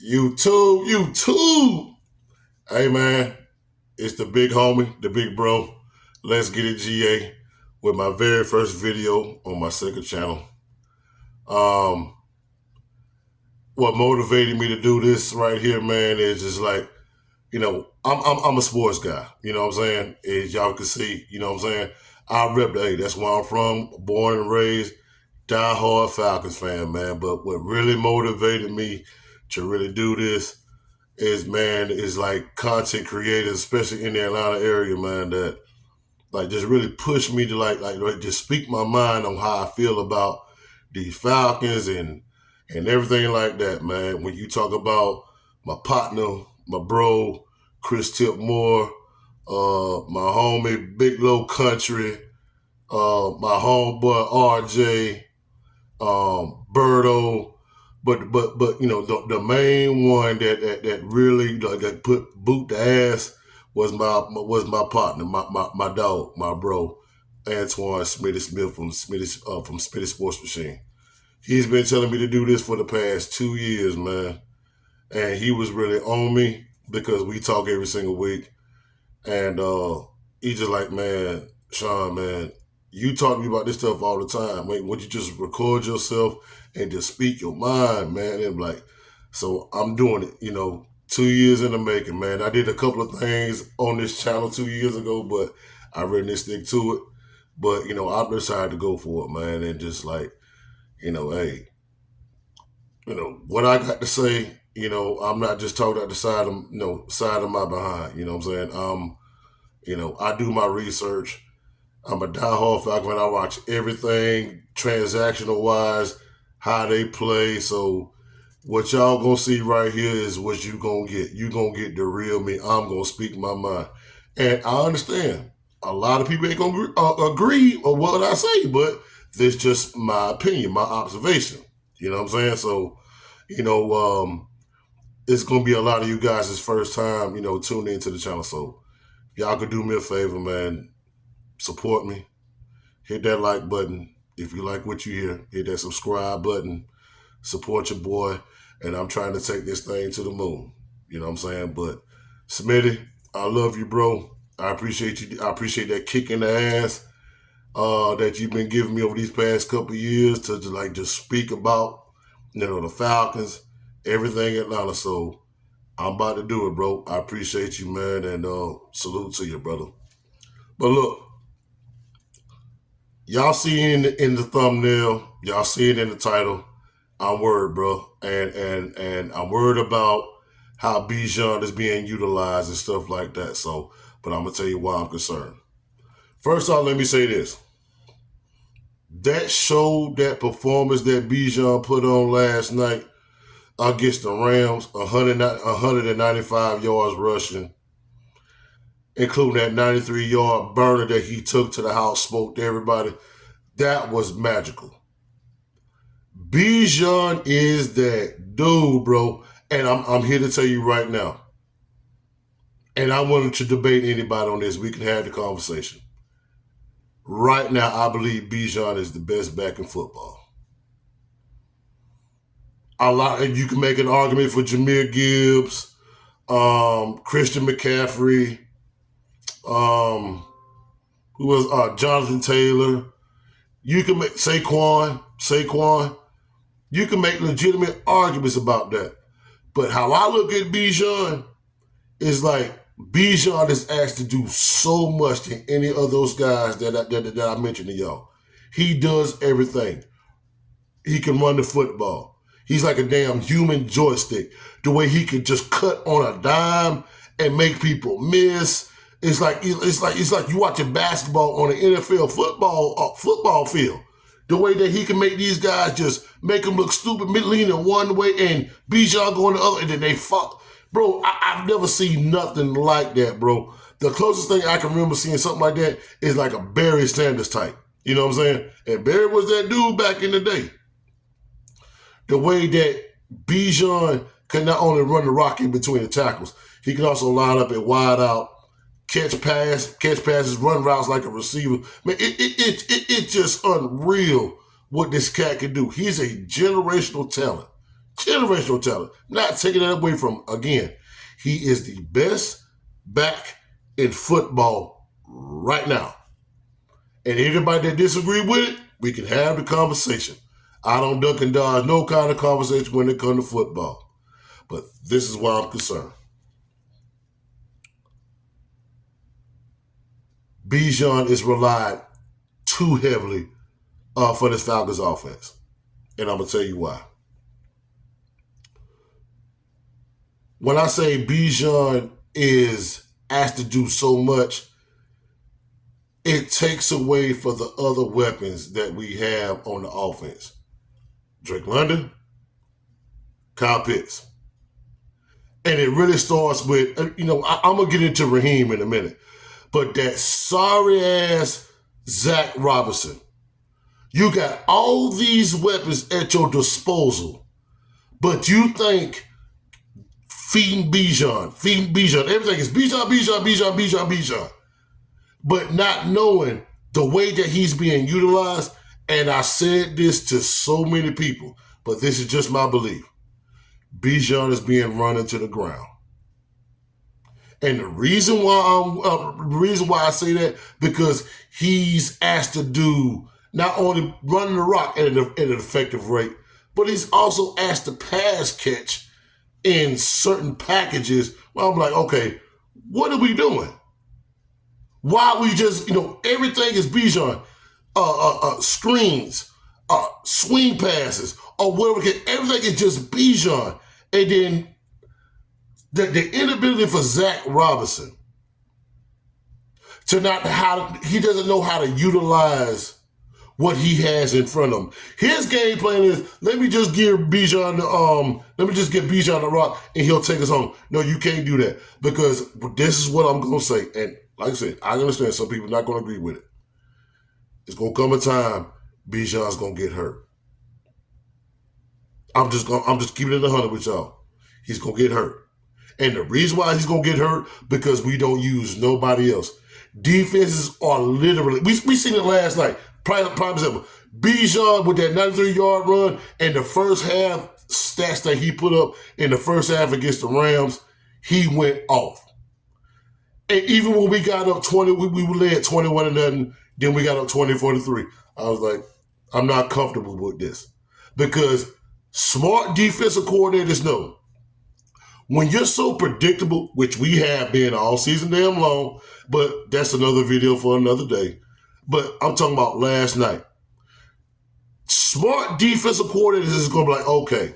YouTube. Hey man, it's the big homie, the big bro. Let's get it GA with my very first video on my second channel. Um, what motivated me to do this right here, man, is just like, I'm a sports guy. You know what I'm saying? As y'all can see, you know what I'm saying? I rep the A. That's where I'm from, born and raised, diehard Falcons fan, man. But what really motivated me to really do this is like content creators, especially in the Atlanta area, man, that like just really push me to like just speak my mind on how I feel about these Falcons and everything like that, man. When you talk about my partner, my bro, Chris Tipmore, my homie Big Low Country, my homeboy RJ, Birdo, but the main one that really that put boot the ass was my partner, my dog, my bro, Antoine Smitty Smith from Smitty Sports Machine. He's been telling me to do this for the past 2 years, man, and he was really on me because we talk every single week, and he just like, man, Sean, man, you talk to me about this stuff all the time. Wait, would you just record yourself and just speak your mind, man? And like, so I'm doing it, 2 years in the making, man. I did a couple of things on this channel 2 years ago, but I really didn't stick to it. But, I decided to go for it, man. And just like, hey, what I got to say, I'm not just talking out the side of my behind, you know what I'm saying? I do my research. I'm a diehard Falcon fan. I watch everything transactional wise, how they play. So what y'all gonna see right here is what you gonna get. You gonna get the real me. I'm gonna speak my mind, and I understand a lot of people ain't gonna agree on what I say, but this just my opinion, my observation. You know what I'm saying? So, it's gonna be a lot of you guys' first time, tuning into the channel. So y'all could do me a favor, man. Support me. Hit that like button. If you like what you hear, hit that subscribe button. Support your boy. And I'm trying to take this thing to the moon. You know what I'm saying? But Smitty, I love you, bro. I appreciate you. I appreciate that kick in the ass that you've been giving me over these past couple of years to just speak about, the Falcons, everything Atlanta. So I'm about to do it, bro. I appreciate you, man. And salute to you, brother. But look, y'all see it in the thumbnail. Y'all see it in the title. I'm worried, bro. And I'm worried about how Bijan is being utilized and stuff like that. So, but I'm going to tell you why I'm concerned. First off, let me say this. That show, that performance that Bijan put on last night against the Rams, 195 yards rushing, including that 93-yard burner that he took to the house, smoked everybody. That was magical. Bijan is that dude, bro. And I'm here to tell you right now. And I wanted to debate anybody on this. We can have the conversation. Right now, I believe Bijan is the best back in football. You can make an argument for Jahmyr Gibbs, Christian McCaffrey, who was Jonathan Taylor. You can make Saquon. You can make legitimate arguments about that. But how I look at Bijan is like Bijan is asked to do so much than any of those guys that I mentioned to y'all. He does everything. He can run the football. He's like a damn human joystick. The way he can just cut on a dime and make people miss. It's like you watching basketball on an NFL football field. The way that he can make these guys just make them look stupid, leaning one way and Bijan going the other, and then they fuck. Bro, I've never seen nothing like that, bro. The closest thing I can remember seeing something like that is like a Barry Sanders type. You know what I'm saying? And Barry was that dude back in the day. The way that Bijan can not only run the rock in between the tackles, he can also line up and wide out, catch passes, run routes like a receiver. Man, it's just unreal what this cat can do. He's a generational talent. Generational talent. Not taking that away from him. Again, he is the best back in football right now. And anybody that disagree with it, we can have the conversation. I don't duck and dodge no kind of conversation when it comes to football. But this is why I'm concerned. Bijan is relied too heavily for this Falcons offense. And I'm going to tell you why. When I say Bijan is asked to do so much, it takes away for the other weapons that we have on the offense. Drake London, Kyle Pitts. And it really starts with, I'm going to get into Raheem in a minute, but that sorry-ass Zach Robinson. You got all these weapons at your disposal, but you think feeding Bijan, everything is Bijan, but not knowing the way that he's being utilized. And I said this to so many people, but this is just my belief. Bijan is being run into the ground. And the reason why I say that, because he's asked to do not only running the rock at an effective rate, but he's also asked to pass catch in certain packages. Well, I'm like, okay, what are we doing? Why we just, everything is Bijan, screens, swing passes, or whatever. Everything is just Bijan. And then the inability for Zach Robinson he doesn't know how to utilize what he has in front of him. His game plan is, let me just give Bijan the rock and he'll take us home. No, you can't do that, because this is what I'm going to say. And like I said, I understand some people are not going to agree with it. It's going to come a time Bijan's going to get hurt. I'm just keeping it 100 with y'all. He's going to get hurt. And the reason why he's going to get hurt, because we don't use nobody else. Defenses are literally, we seen it last night. Prime example, Bijan with that 93-yard run and the first half stats that he put up in the first half against the Rams, he went off. And even when we got up 20, we led 21-0, then we got up 20-3. I was like, I'm not comfortable with this. Because smart defensive coordinators know, when you're so predictable, which we have been all season damn long, but that's another video for another day. But I'm talking about last night. Smart defensive coordinators is going to be like, okay,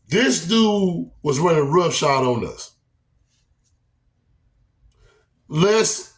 this dude was running roughshod on us. Let's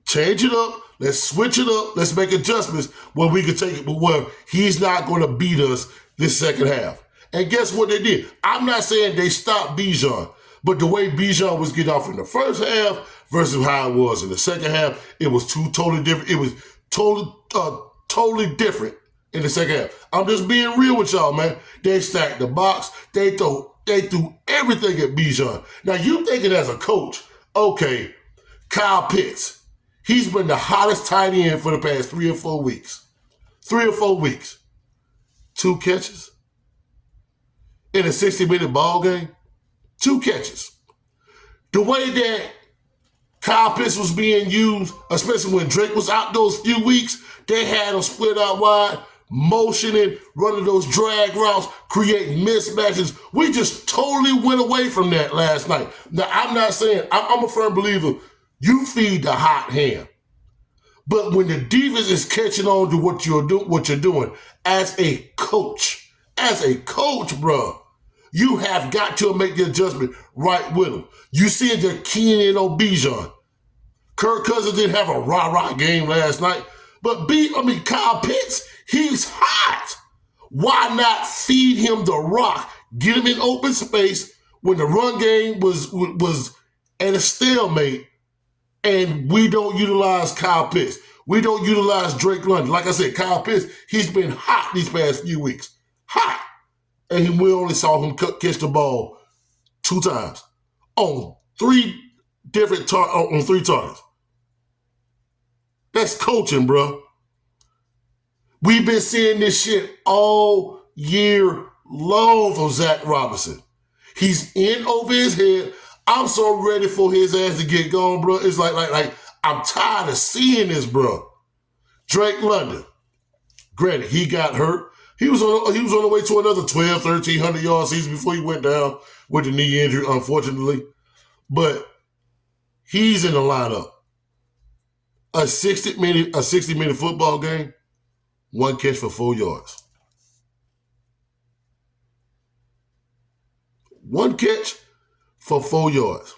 change it up. Let's switch it up. Let's make adjustments where we can take it, but where he's not going to beat us this second half. And guess what they did? I'm not saying they stopped Bijan, but the way Bijan was getting off in the first half versus how it was in the second half, it was totally different. It was totally different in the second half. I'm just being real with y'all, man. They stacked the box. They threw everything at Bijan. Now, you thinking as a coach, okay, Kyle Pitts, he's been the hottest tight end for the past 3 or 4 weeks. 3 or 4 weeks. 2 catches in a 60-minute ball game. 2 catches. The way that Kyle Pitts was being used, especially when Drake was out those few weeks, they had him split out wide, motioning, running those drag routes, creating mismatches. We just totally went away from that last night. Now, I'm not saying, I'm a firm believer, you feed the hot hand. But when the defense is catching on to what you're doing as a coach, bro, you have got to make the adjustment right with them. You see they're keying in on Bijan. Kirk Cousins didn't have a rah-rah game last night, but Kyle Pitts, he's hot. Why not feed him the rock? Get him in open space when the run game was at a stalemate, and we don't utilize Kyle Pitts. We don't utilize Drake London. Like I said, Kyle Pitts, he's been hot these past few weeks. Hot. And we only saw him catch the ball 2 times on 3 targets. That's coaching, bro. We've been seeing this shit all year loathe of Zach Robinson. He's in over his head. I'm so ready for his ass to get gone, bro. It's like I'm tired of seeing this, bro. Drake London. Granted, he got hurt. He was on the way to another 1,300 yard season before he went down with the knee injury, unfortunately. But he's in the lineup. A 60-minute football game, 1 catch for 4 yards. 1 catch for 4 yards.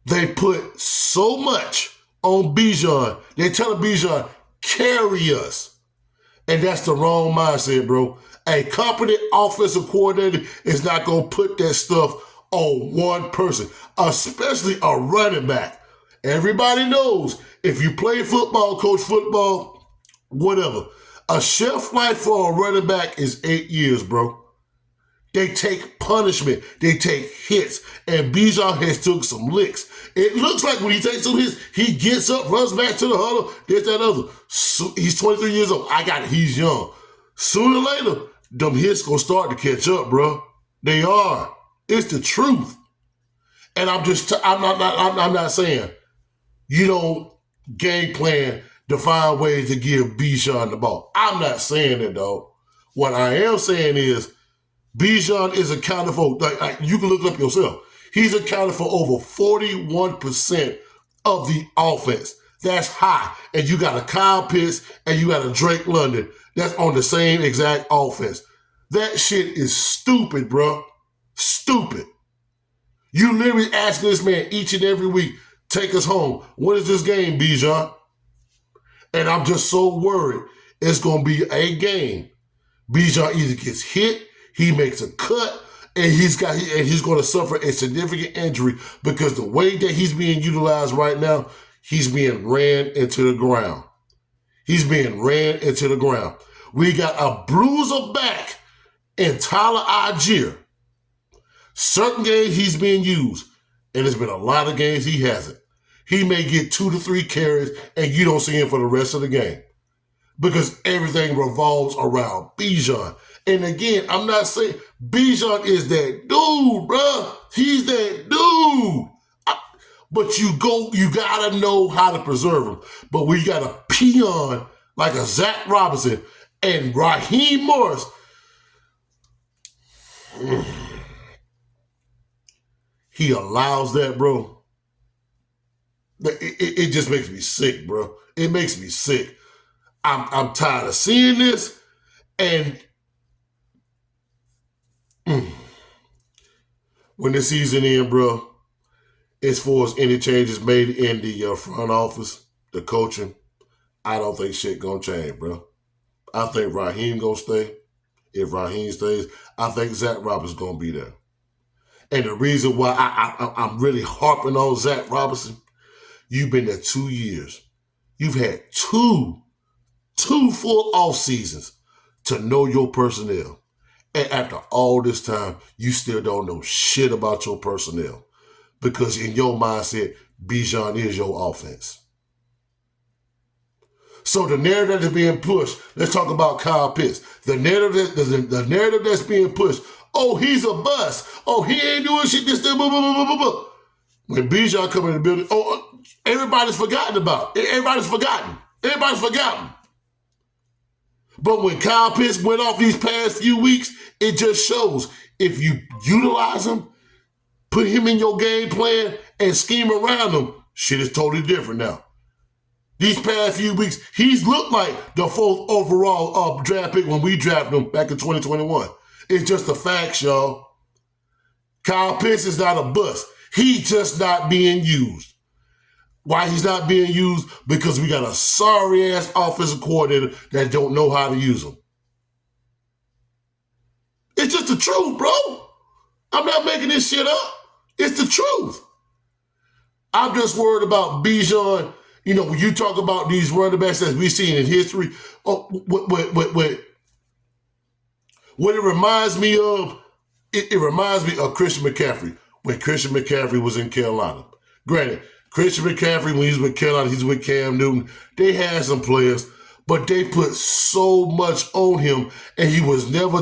They put so much on Bijan. They tell Bijan, carry us. And that's the wrong mindset, bro. A competent offensive coordinator is not going to put that stuff on one person, especially a running back. Everybody knows if you play football, coach football, whatever, a shelf life for a running back is 8 years, bro. They take punishment. They take hits. And Bijan has took some licks. It looks like when he takes some hits, he gets up, runs back to the huddle, this, that, other. So he's 23 years old. I got it. He's young. Sooner or later, them hits gonna start to catch up, bro. They are. It's the truth. And I'm not saying you don't game plan to find ways to give Bijan the ball. I'm not saying that, dog. What I am saying is Bijan is accounted for, like you can look it up yourself. He's accounted for over 41% of the offense. That's high. And you got a Kyle Pitts and you got a Drake London that's on the same exact offense. That shit is stupid, bro. Stupid. You literally asking this man each and every week, take us home. What is this game, Bijan? And I'm just so worried it's going to be a game. Bijan either gets hit, he makes a cut, and he's going to suffer a significant injury because the way that he's being utilized right now, he's being ran into the ground. He's being ran into the ground. We got a bruiser back in Tyler Algier. Certain games he's being used, and there's been a lot of games he hasn't. He may get 2 to 3 carries, and you don't see him for the rest of the game because everything revolves around Bijan. And again, I'm not saying Bijan is that dude, bro. He's that dude. But you gotta know how to preserve him. But we got a peon like a Zach Robinson and Raheem Morris. He allows that, bro. It just makes me sick, bro. It makes me sick. I'm tired of seeing this, and when the season ends, bro, as far as any changes made in the front office, the coaching, I don't think shit gonna change, bro. I think Raheem gonna stay. If Raheem stays, I think Zach Robinson's gonna be there. And the reason why I'm really harping on Zach Robinson, you've been there 2 years. You've had two full off seasons to know your personnel. And after all this time, you still don't know shit about your personnel. Because in your mindset, Bijan is your offense. So the narrative that's being pushed, let's talk about Kyle Pitts. The narrative that's being pushed, oh, he's a bust. Oh, he ain't doing shit this thing, blah, blah, blah, blah, blah. When Bijan come in the building, oh, everybody's forgotten about it. Everybody's forgotten. But when Kyle Pitts went off these past few weeks, it just shows if you utilize him, put him in your game plan, and scheme around him, shit is totally different now. These past few weeks, he's looked like the 4th overall draft pick when we drafted him back in 2021. It's just the facts, y'all. Kyle Pitts is not a bust. He's just not being used. Why he's not being used? Because we got a sorry-ass offensive coordinator that don't know how to use him. It's just the truth, bro. I'm not making this shit up. It's the truth. I'm just worried about Bijan. You know, when you talk about these running backs that we've seen in history, what it reminds me of, it reminds me of Christian McCaffrey when Christian McCaffrey was in Carolina. Granted, Christian McCaffrey, when he's with Carolina, he's with Cam Newton. They had some players, but they put so much on him, and he was never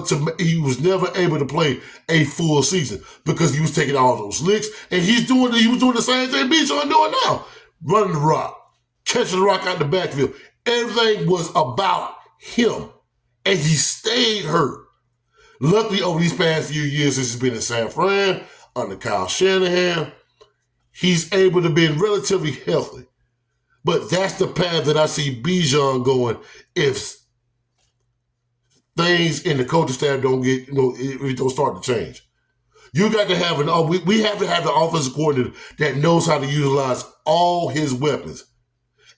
able to play a full season because he was taking all those licks, and he was doing the same thing Bijan doing now, running the rock, catching the rock out the backfield. Everything was about him, and he stayed hurt. Luckily, over these past few years, since he's been in San Fran under Kyle Shanahan, he's able to be relatively healthy. But that's the path that I see Bijan going if things in the coaching staff don't get, if it don't start to change. You got to have we have to have the offensive coordinator that knows how to utilize all his weapons.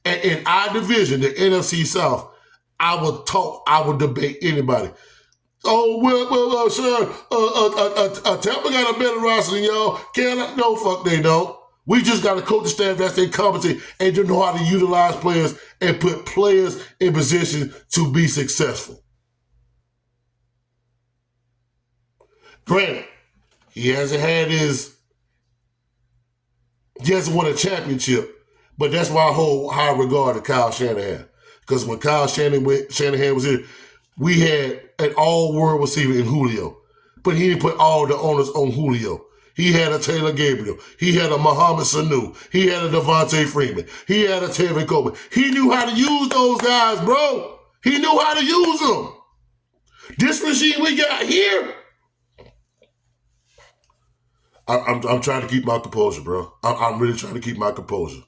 And in our division, the NFC South, I would debate anybody. Oh, well, sir, Tampa got a better roster than y'all. No, fuck they don't. We just got a coaching staff that's incompetent and don't know how to utilize players and put players in position to be successful. Granted, he hasn't won a championship, but that's why I hold high regard to Kyle Shanahan. Because when Kyle Shanahan was here, we had an all-world receiver in Julio, but he didn't put all the onus on Julio. He had a Taylor Gabriel. He had a Mohamed Sanu. He had a Devontae Freeman. He had a Tevin Coleman. He knew how to use those guys, bro. He knew how to use them. This machine we got here, I'm trying to keep my composure, bro. I'm really trying to keep my composure.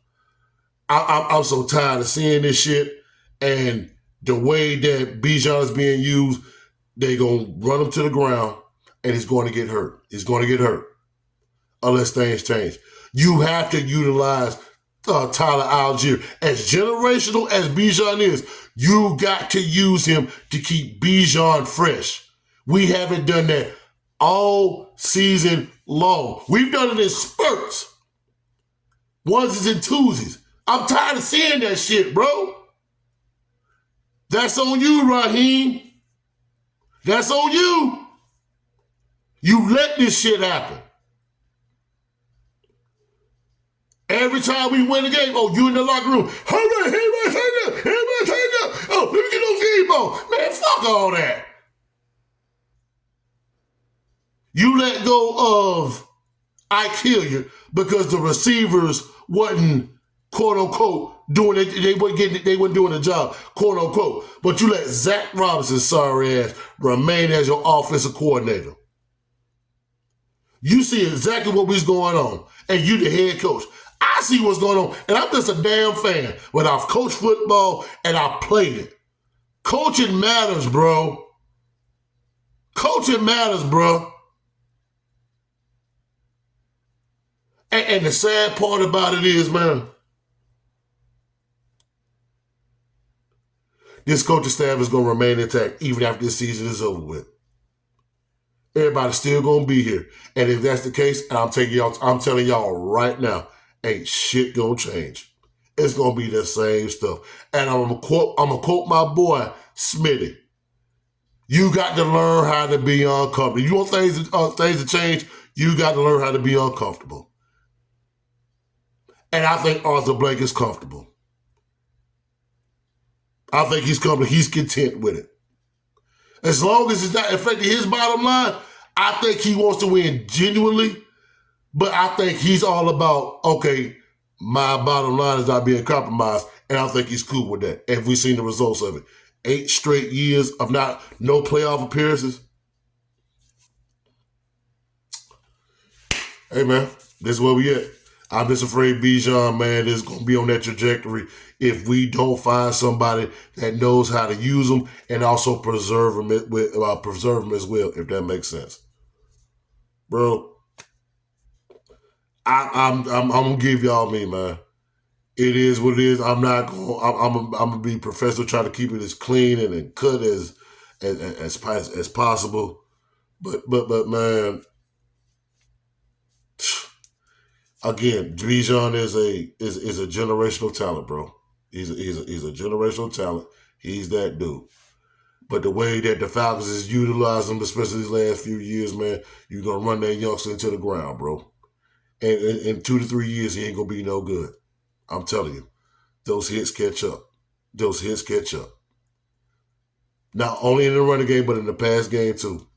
I'm so tired of seeing this shit, and the way that Bijan is being used, they're going to run him to the ground, and he's going to get hurt. He's going to get hurt unless things change. You have to utilize Tyler Algier. As generational as Bijan is, you got to use him to keep Bijan fresh. We haven't done that all season long. We've done it in spurts. Onesies and twosies. I'm tired of seeing that shit, bro. That's on you, Raheem. That's on you. You let this shit happen. Every time we win the game, oh, you in the locker room. Hurry, everybody turn up. Everybody turn up. Oh, let me get those game balls. Man, fuck all that. You let go of Ike Hilliard because the receivers wasn't, quote unquote, doing it. They weren't doing the job, quote unquote. But you let Zach Robinson, sorry ass, remain as your offensive coordinator. You see exactly what was going on, and you the head coach. I see what's going on, and I'm just a damn fan. When I've coached football and I played it. Coaching matters, bro. Coaching matters, bro. And the sad part about it is, man, this coaching staff is going to remain intact even after this season is over with. Everybody's still going to be here. And if that's the case, I'm telling y'all right now, ain't shit going to change. It's going to be the same stuff. And I'm going to quote my boy, Smitty. You got to learn how to be uncomfortable. You want things to change, you got to learn how to be uncomfortable. And I think Arthur Blank is comfortable. I think he's comfortable. He's content with it. As long as it's not affecting his bottom line, I think he wants to win genuinely. But I think he's all about, okay, my bottom line is not being compromised. And I think he's cool with that. And we've seen the results of it. 8 straight years of no playoff appearances. Hey, man, this is where we at. I'm just afraid Bijan, man, is going to be on that trajectory if we don't find somebody that knows how to use them and also preserve them as well, if that makes sense. Bro, I'm gonna give y'all me, man. It is what it is. I'm gonna be professional, try to keep it as clean and cut as possible. But man, again, Bijan is a generational talent, bro. He's a generational talent. He's that dude. But the way that the Falcons is utilizing him, especially these last few years, man, you're going to run that youngster into the ground, bro. And in 2 to 3 years, he ain't going to be no good. I'm telling you. Those hits catch up. Those hits catch up. Not only in the running game, but in the pass game too.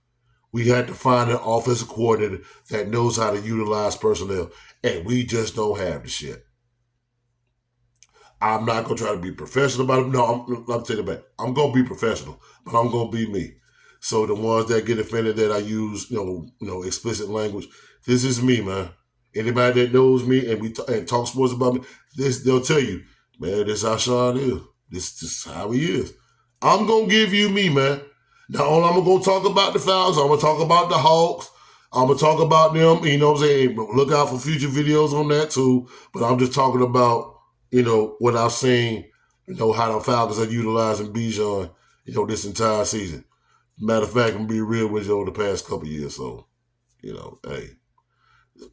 We had to find an offensive coordinator that knows how to utilize personnel, and we just don't have the shit. I'm not gonna try to be professional about it. No, I'm taking it back. I'm gonna be professional, but I'm gonna be me. So the ones that get offended that I use, explicit language, this is me, man. Anybody that knows me and and talk sports about me, they'll tell you, man, this is how Sean is. This is how he is. I'm gonna give you me, man. Not only I'm gonna talk about the Falcons, I'm gonna talk about the Hawks. I'm gonna talk about them. You know what I'm saying? Look out for future videos on that too. But I'm just talking about what I've seen, how the Falcons are utilizing Bijan, this entire season. Matter of fact, I'm gonna be real with you over the past couple of years. So, hey,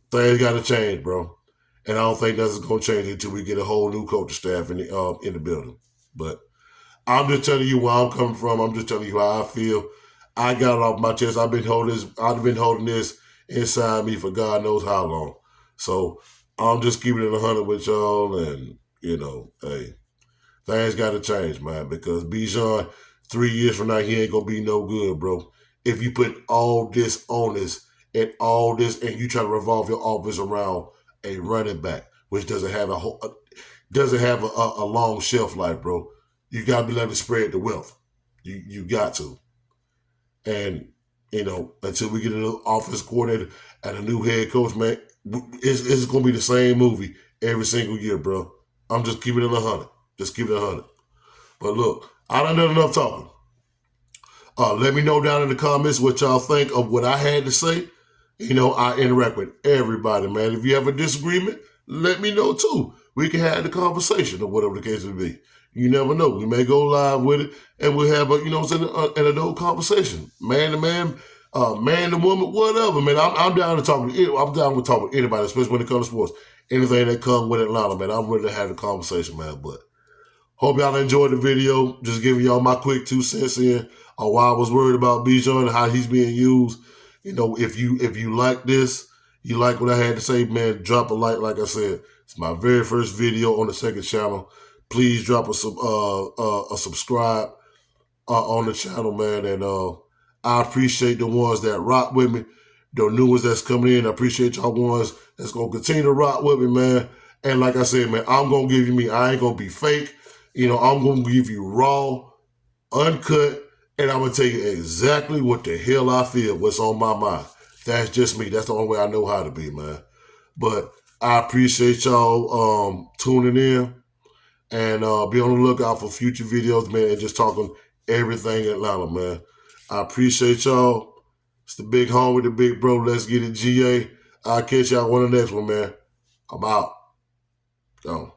things got to change, bro. And I don't think that's gonna change until we get a whole new coaching staff in the building. But I'm just telling you where I'm coming from. I'm just telling you how I feel. I got it off my chest. I've been holding this inside me for God knows how long. So I'm just keeping it 100 with y'all, and hey, things got to change, man. Because Bijan, 3 years from now, he ain't gonna be no good, bro. If you put all this onus and all this, and you try to revolve your offense around a running back, which doesn't have a long shelf life, bro. You got to be able to spread the wealth. You got to. And, until we get a new offense coordinator and a new head coach, man, it's going to be the same movie every single year, bro. I'm just keeping it 100. Just keep it 100. But look, I done enough talking. Let me know down in the comments what y'all think of what I had to say. I interact with everybody, man. If you have a disagreement, let me know too. We can have the conversation or whatever the case may be. You never know. We may go live with it and we'll have an adult conversation. Man to man, man to woman, whatever, man. I'm down to talk I'm down to talk with anybody, especially when it comes to sports. Anything that comes with Atlanta, man. I'm ready to have the conversation, man. But hope y'all enjoyed the video. Just giving y'all my quick 2 cents in on why I was worried about Bijan and how he's being used. If you like this, you like what I had to say, man, drop a like. Like I said, it's my very first video on the second channel. Please drop a subscribe on the channel, man. And I appreciate the ones that rock with me, the new ones that's coming in. I appreciate y'all ones that's going to continue to rock with me, man. And like I said, man, I'm going to give you me. I ain't going to be fake. I'm going to give you raw, uncut, and I'm going to tell you exactly what the hell I feel, what's on my mind. That's just me. That's the only way I know how to be, man. But I appreciate y'all tuning in, and be on the lookout for future videos, man, and just talking everything Atlanta, man. I appreciate y'all. It's the big home with the big bro. Let's get it, GA. I'll catch y'all on the next one, man. I'm out. Gone.